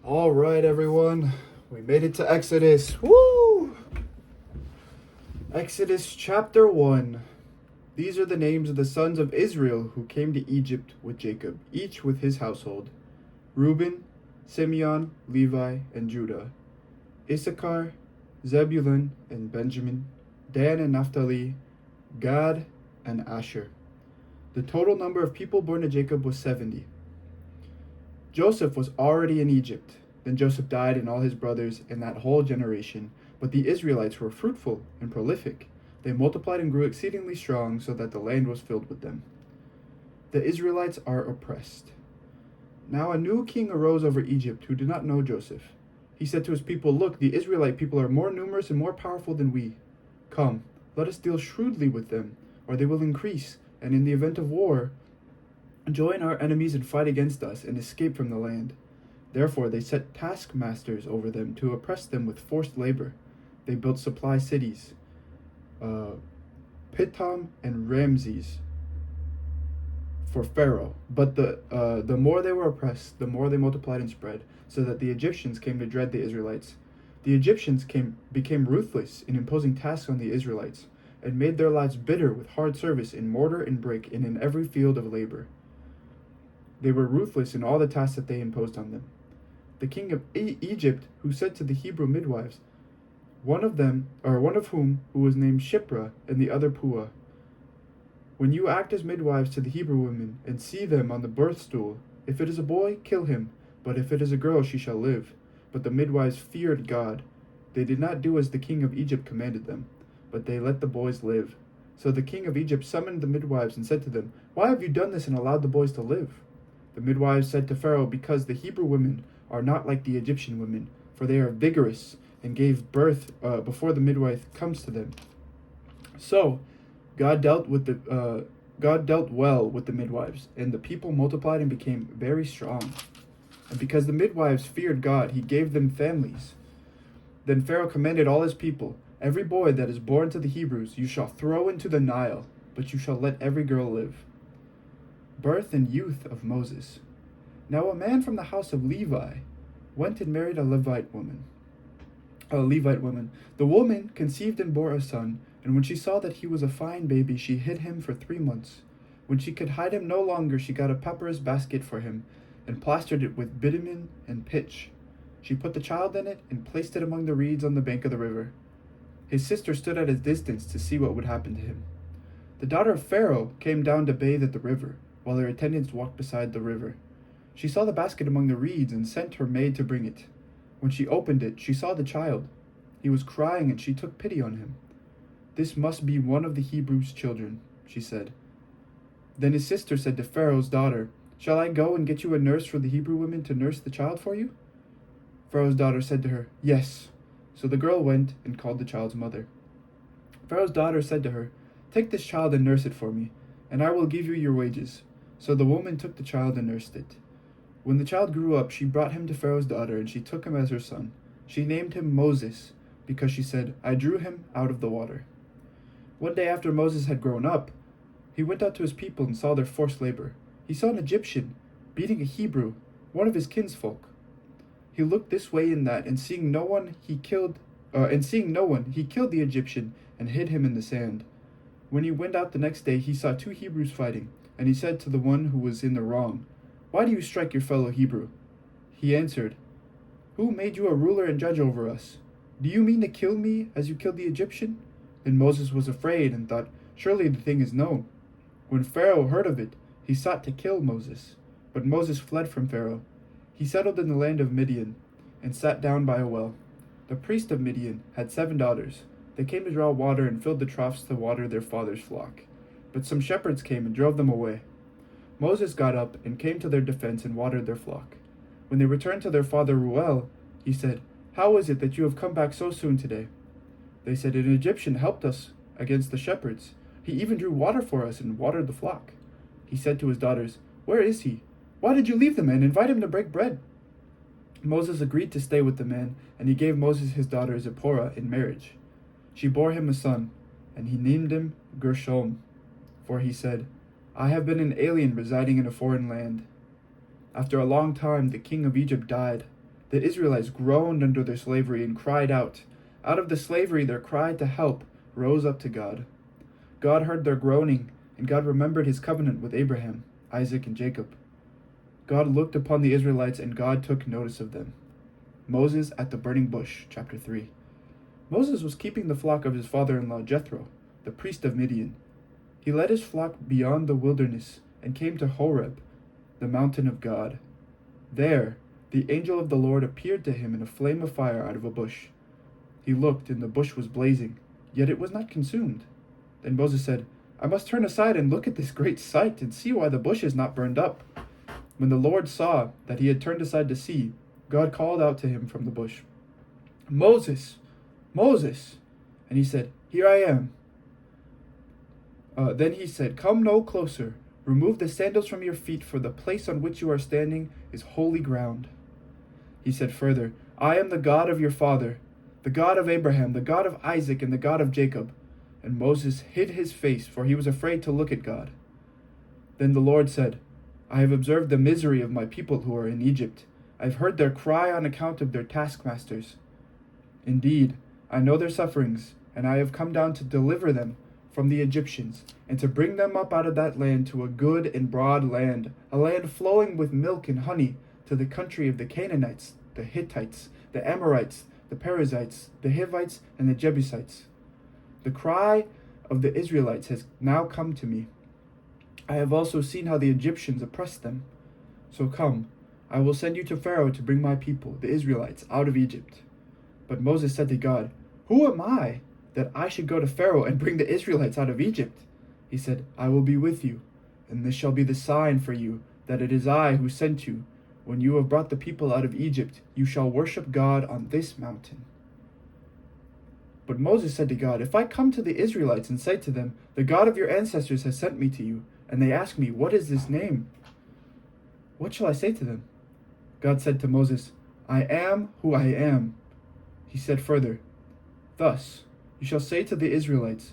All right, everyone. We made it to Exodus. Woo! Exodus chapter 1. These are the names of the sons of Israel who came to Egypt with Jacob, each with his household: Reuben, Simeon, Levi, and Judah; Issachar, Zebulun, and Benjamin; Dan and Naphtali; Gad, and Asher. The total number of people born to Jacob was 70. Joseph was already in Egypt. Then Joseph died and all his brothers and that whole generation. But the Israelites were fruitful and prolific. They multiplied and grew exceedingly strong, so that the land was filled with them. The Israelites are oppressed. Now a new king arose over Egypt who did not know Joseph. He said to his people, "Look, the Israelite people are more numerous and more powerful than we. Come, let us deal shrewdly with them, or they will increase, and in the event of war, join our enemies and fight against us and escape from the land." Therefore they set taskmasters over them to oppress them with forced labor. They built supply cities, Pithom and Ramses, for Pharaoh. But the more they were oppressed, the more they multiplied and spread, so that the Egyptians came to dread the Israelites. The Egyptians became ruthless in imposing tasks on the Israelites, and made their lives bitter with hard service in mortar and brick and in every field of labor. They were ruthless in all the tasks that they imposed on them. The king of Egypt, who said to the Hebrew midwives, one of whom who was named Shipra and the other Puah, "When you act as midwives to the Hebrew women and see them on the birth stool, if it is a boy, kill him, but if it is a girl, she shall live." But the midwives feared God. They did not do as the king of Egypt commanded them, but they let the boys live. So the king of Egypt summoned the midwives and said to them, "Why have you done this and allowed the boys to live?" The midwives said to Pharaoh, "Because the Hebrew women are not like the Egyptian women, for they are vigorous and gave birth before the midwife comes to them." So God dealt well with the midwives, and the people multiplied and became very strong. And because the midwives feared God, he gave them families. Then Pharaoh commanded all his people, "Every boy that is born to the Hebrews you shall throw into the Nile, but you shall let every girl live." Birth and youth of Moses. Now a man from the house of Levi went and married a Levite woman. The woman conceived and bore a son, and when she saw that he was a fine baby, she hid him for 3 months. When she could hide him no longer, she got a papyrus basket for him, and plastered it with bitumen and pitch. She put the child in it, and placed it among the reeds on the bank of the river. His sister stood at a distance to see what would happen to him. The daughter of Pharaoh came down to bathe at the river, while her attendants walked beside the river. She saw the basket among the reeds, and sent her maid to bring it. When she opened it, she saw the child. He was crying, and she took pity on him. "This must be one of the Hebrews' children," she said. Then his sister said to Pharaoh's daughter, "Shall I go and get you a nurse for the Hebrew women to nurse the child for you?" Pharaoh's daughter said to her, "Yes." So the girl went and called the child's mother. Pharaoh's daughter said to her, "Take this child and nurse it for me, and I will give you your wages." So the woman took the child and nursed it. When the child grew up, she brought him to Pharaoh's daughter, and she took him as her son. She named him Moses, because she said, "I drew him out of the water." One day after Moses had grown up, he went out to his people and saw their forced labor. He saw an Egyptian beating a Hebrew, one of his kinsfolk. He looked this way and that, and seeing no one, he killed the Egyptian and hid him in the sand. When he went out the next day, he saw 2 Hebrews fighting, and he said to the one who was in the wrong, "Why do you strike your fellow Hebrew?" He answered, "Who made you a ruler and judge over us? Do you mean to kill me as you killed the Egyptian?" Then Moses was afraid and thought, "Surely the thing is known." When Pharaoh heard of it, he sought to kill Moses. But Moses fled from Pharaoh. He settled in the land of Midian and sat down by a well. The priest of Midian had 7 daughters. They came to draw water and filled the troughs to water their father's flock. But some shepherds came and drove them away. Moses got up and came to their defense and watered their flock. When they returned to their father Reuel, he said, "How is it that you have come back so soon today?" They said, "An Egyptian helped us against the shepherds. He even drew water for us and watered the flock." He said to his daughters, "Where is he? Why did you leave the man? Invite him to break bread." Moses agreed to stay with the man, and he gave Moses his daughter Zipporah in marriage. She bore him a son, and he named him Gershom, for he said, "I have been an alien residing in a foreign land." After a long time, the king of Egypt died, The Israelites groaned under their slavery and cried out. Out of the slavery their cry to help rose up to God. God heard their groaning, and God remembered his covenant with Abraham, Isaac, and Jacob. God looked upon the Israelites, and God took notice of them. Moses at the burning bush, chapter 3. Moses was keeping the flock of his father-in-law Jethro, the priest of Midian. He led his flock beyond the wilderness and came to Horeb, the mountain of God. There, the angel of the Lord appeared to him in a flame of fire out of a bush. He looked, and the bush was blazing, yet it was not consumed. Then Moses said, I must turn aside and look at this great sight and see why the bush is not burned up. When the Lord saw that he had turned aside to see, God called out to him from the bush, Moses, Moses! And he said, Here I am. Then he said, Come no closer. Remove the sandals from your feet, for the place on which you are standing is holy ground. He said further, I am the God of your father, the God of Abraham, the God of Isaac, and the God of Jacob. And Moses hid his face, for he was afraid to look at God. Then the Lord said, I have observed the misery of my people who are in Egypt. I have heard their cry on account of their taskmasters. Indeed, I know their sufferings, and I have come down to deliver them from the Egyptians, and to bring them up out of that land to a good and broad land, a land flowing with milk and honey, to the country of the Canaanites, the Hittites, the Amorites, the Perizzites, the Hivites, and the Jebusites. The cry of the Israelites has now come to me. I have also seen how the Egyptians oppressed them. So come, I will send you to Pharaoh to bring my people, the Israelites, out of Egypt. But Moses said to God, Who am I, that I should go to Pharaoh and bring the Israelites out of Egypt? He said, I will be with you, and this shall be the sign for you, that it is I who sent you. When you have brought the people out of Egypt, you shall worship God on this mountain. But Moses said to God, If I come to the Israelites and say to them, The God of your ancestors has sent me to you, and they ask me, What is this name? What shall I say to them? God said to Moses, I am who I am. He said further, Thus you shall say to the Israelites,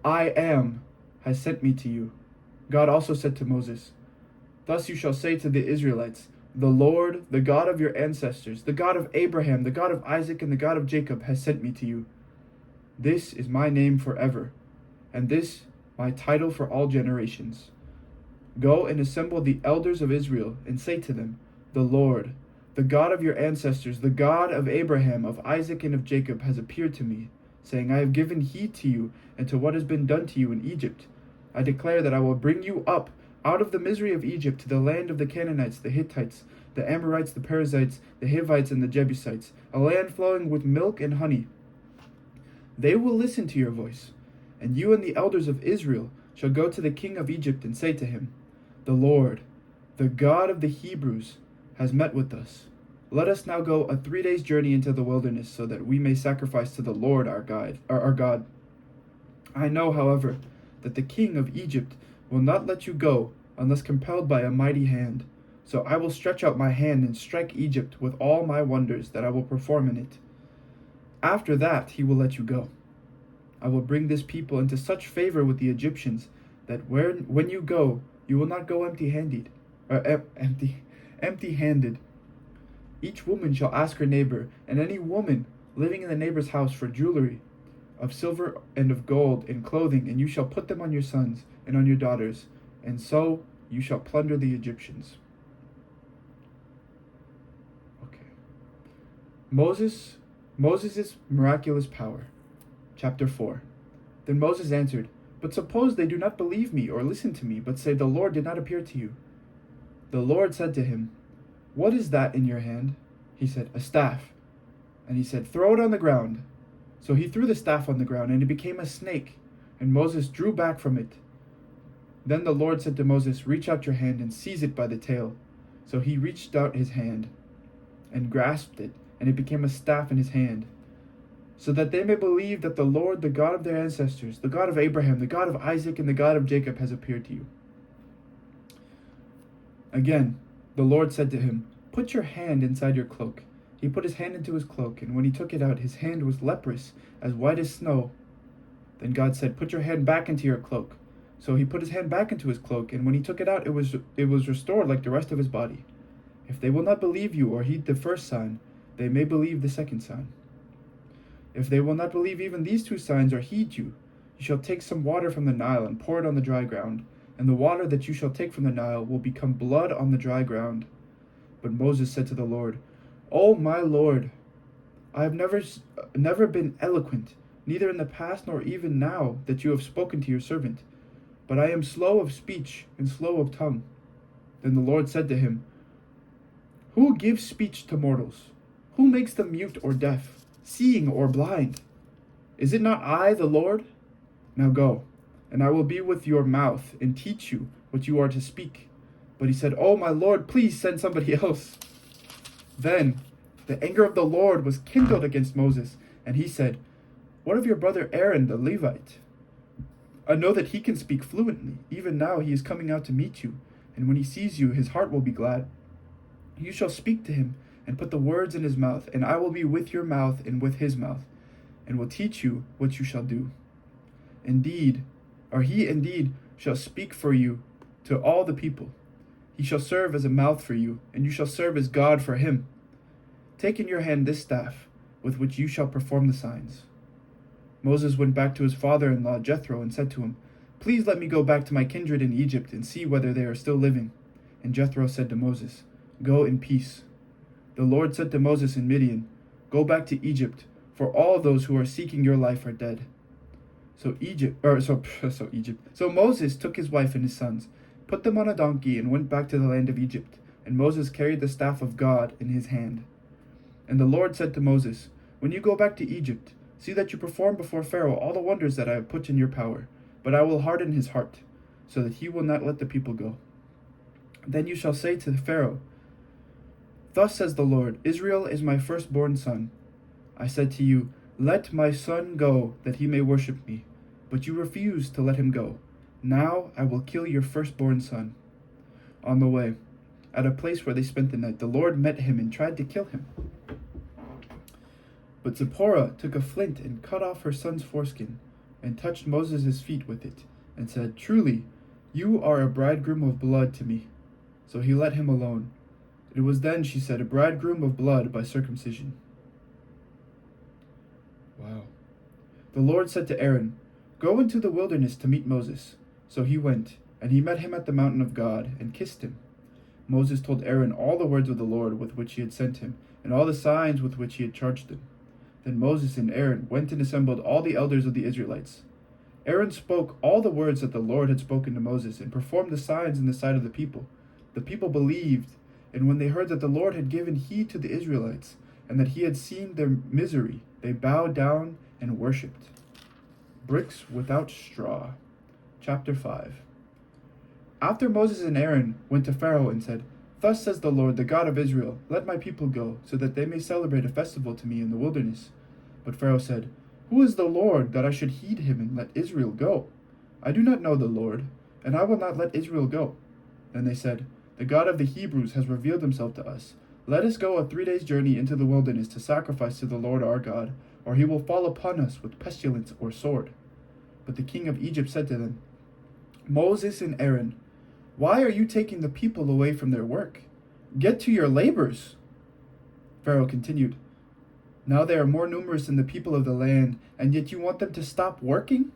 I am has sent me to you. God also said to Moses, Thus you shall say to the Israelites, The Lord, the God of your ancestors, the God of Abraham, the God of Isaac, and the God of Jacob has sent me to you. This is my name forever, and this my title for all generations. Go and assemble the elders of Israel, and say to them, The Lord, the God of your ancestors, the God of Abraham, of Isaac, and of Jacob, has appeared to me, saying, I have given heed to you and to what has been done to you in Egypt. I declare that I will bring you up out of the misery of Egypt to the land of the Canaanites, the Hittites, the Amorites, the Perizzites, the Hivites, and the Jebusites, a land flowing with milk and honey. They will listen to your voice, and you and the elders of Israel shall go to the king of Egypt and say to him, The Lord, the God of the Hebrews, has met with us. Let us now go a 3 days' journey into the wilderness, so that we may sacrifice to the Lord our God. I know, however, that the king of Egypt will not let you go unless compelled by a mighty hand. So I will stretch out my hand and strike Egypt with all my wonders that I will perform in it. After that he will let you go. I will bring this people into such favor with the Egyptians that when you go, you will not go empty-handed. Each woman shall ask her neighbor, and any woman living in the neighbor's house, for jewelry of silver and of gold and clothing, and you shall put them on your sons and on your daughters, and so you shall plunder the Egyptians. Okay. Moses' miraculous power. Chapter 4. Then Moses answered, But suppose they do not believe me or listen to me, but say, The Lord did not appear to you. The Lord said to him, What is that in your hand? He said, A staff. And he said, Throw it on the ground. So he threw the staff on the ground, and it became a snake, and Moses drew back from it. Then the Lord said to Moses, Reach out your hand and seize it by the tail. So he reached out his hand and grasped it, and it became a staff in his hand, so that they may believe that the Lord, the God of their ancestors, the God of Abraham, the God of Isaac, and the God of Jacob, has appeared to you. Again, the Lord said to him, Put your hand inside your cloak. He put his hand into his cloak, and when he took it out, his hand was leprous, as white as snow. Then God said, Put your hand back into your cloak. So he put his hand back into his cloak, and when he took it out, it was restored like the rest of his body. If they will not believe you or heed the first sign, they may believe the second sign. If they will not believe even these two signs or heed you, you shall take some water from the Nile and pour it on the dry ground, and the water that you shall take from the Nile will become blood on the dry ground." But Moses said to the Lord, "O my Lord, I have never been eloquent, neither in the past nor even now that you have spoken to your servant, but I am slow of speech and slow of tongue." Then the Lord said to him, "Who gives speech to mortals? Who makes them mute or deaf, seeing or blind? Is it not I, the Lord? Now go, and I will be with your mouth and teach you what you are to speak." But he said, "Oh, my Lord, please send somebody else." Then the anger of the Lord was kindled against Moses, and he said, "What of your brother Aaron the Levite? I know that he can speak fluently. Even now he is coming out to meet you, and when he sees you, his heart will be glad. You shall speak to him and put the words in his mouth, and I will be with your mouth and with his mouth, and will teach you what you shall do. He indeed shall speak for you to all the people. He shall serve as a mouth for you, and you shall serve as God for him. Take in your hand this staff, with which you shall perform the signs." Moses went back to his father-in-law Jethro and said to him, "Please let me go back to my kindred in Egypt and see whether they are still living." And Jethro said to Moses, "Go in peace." The Lord said to Moses in Midian, "Go back to Egypt, for all those who are seeking your life are dead." So Moses took his wife and his sons, put them on a donkey, and went back to the land of Egypt. And Moses carried the staff of God in his hand. And the Lord said to Moses, "When you go back to Egypt, see that you perform before Pharaoh all the wonders that I have put in your power. But I will harden his heart, so that he will not let the people go. Then you shall say to Pharaoh, 'Thus says the Lord, Israel is my firstborn son. I said to you, let my son go, that he may worship me. But you refused to let him go. Now I will kill your firstborn son.' On the way, at a place where they spent the night, the Lord met him and tried to kill him. But Zipporah took a flint and cut off her son's foreskin, and touched Moses' feet with it, and said, 'Truly, you are a bridegroom of blood to me.' So he let him alone. It was then, she said, a bridegroom of blood by circumcision." Wow. The Lord said to Aaron, "Go into the wilderness to meet Moses." So he went, and he met him at the mountain of God, and kissed him. Moses told Aaron all the words of the Lord with which he had sent him, and all the signs with which he had charged him. Then Moses and Aaron went and assembled all the elders of the Israelites. Aaron spoke all the words that the Lord had spoken to Moses, and performed the signs in the sight of the people. The people believed, and when they heard that the Lord had given heed to the Israelites, and that he had seen their misery, they bowed down and worshipped. Bricks without straw. Chapter 5. After Moses and Aaron went to Pharaoh and said, "Thus says the Lord, the God of Israel, let my people go, so that they may celebrate a festival to me in the wilderness." But Pharaoh said, "Who is the Lord, that I should heed him and let Israel go? I do not know the Lord, and I will not let Israel go." Then they said, "The God of the Hebrews has revealed himself to us. Let us go a 3 days' journey into the wilderness to sacrifice to the Lord our God, or he will fall upon us with pestilence or sword." But the king of Egypt said to them, "Moses and Aaron, why are you taking the people away from their work? Get to your labors." Pharaoh continued, "Now they are more numerous than the people of the land, and yet you want them to stop working?"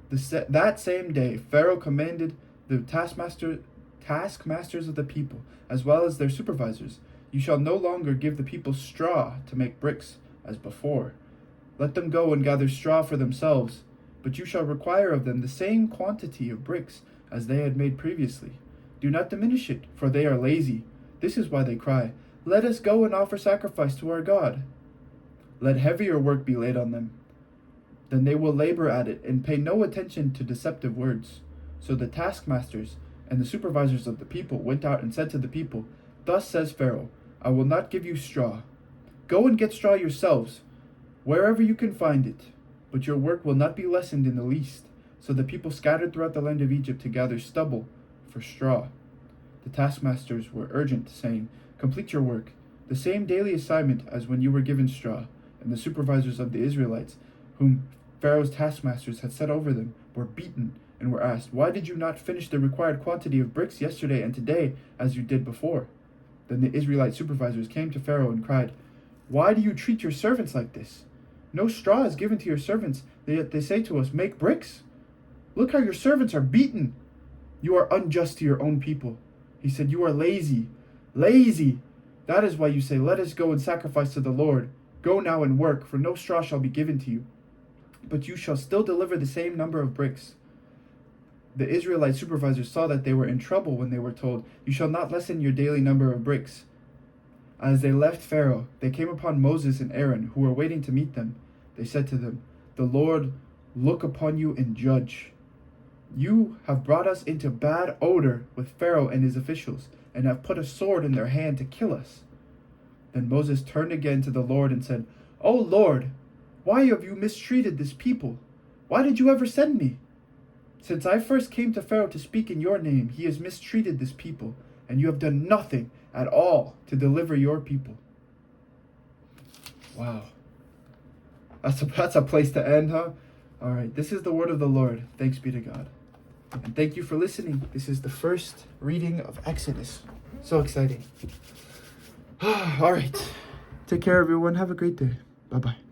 That same day, Pharaoh commanded the taskmasters of the people, as well as their supervisors, "You shall no longer give the people straw to make bricks, as before. Let them go and gather straw for themselves, but you shall require of them the same quantity of bricks as they had made previously. Do not diminish it, for they are lazy. This is why they cry, 'Let us go and offer sacrifice to our God.' Let heavier work be laid on them. Then they will labor at it and pay no attention to deceptive words." So the taskmasters and the supervisors of the people went out and said to the people, "Thus says Pharaoh, I will not give you straw. Go and get straw yourselves, wherever you can find it, but your work will not be lessened in the least." So the people scattered throughout the land of Egypt to gather stubble for straw. The taskmasters were urgent, saying, "Complete your work, the same daily assignment as when you were given straw." And the supervisors of the Israelites, whom Pharaoh's taskmasters had set over them, were beaten and were asked, "Why did you not finish the required quantity of bricks yesterday and today as you did before?" Then the Israelite supervisors came to Pharaoh and cried, "Why do you treat your servants like this? No straw is given to your servants, yet they say to us, 'Make bricks.' Look how your servants are beaten. You are unjust to your own people." He said, "You are lazy. Lazy! That is why you say, 'Let us go and sacrifice to the Lord.' Go now and work, for no straw shall be given to you. But you shall still deliver the same number of bricks." The Israelite supervisors saw that they were in trouble when they were told, "You shall not lessen your daily number of bricks." As they left Pharaoh, they came upon Moses and Aaron, who were waiting to meet them. They said to them, "The Lord look upon you and judge. You have brought us into bad odor with Pharaoh and his officials, and have put a sword in their hand to kill us." Then Moses turned again to the Lord and said, "O Lord, why have you mistreated this people? Why did you ever send me? Since I first came to Pharaoh to speak in your name, he has mistreated this people, and you have done nothing at all to deliver your people." Wow. That's a place to end, huh? All right, this is the word of the Lord. Thanks be to God. And thank you for listening. This is the first reading of Exodus. So exciting. All right. Take care, everyone. Have a great day. Bye-bye.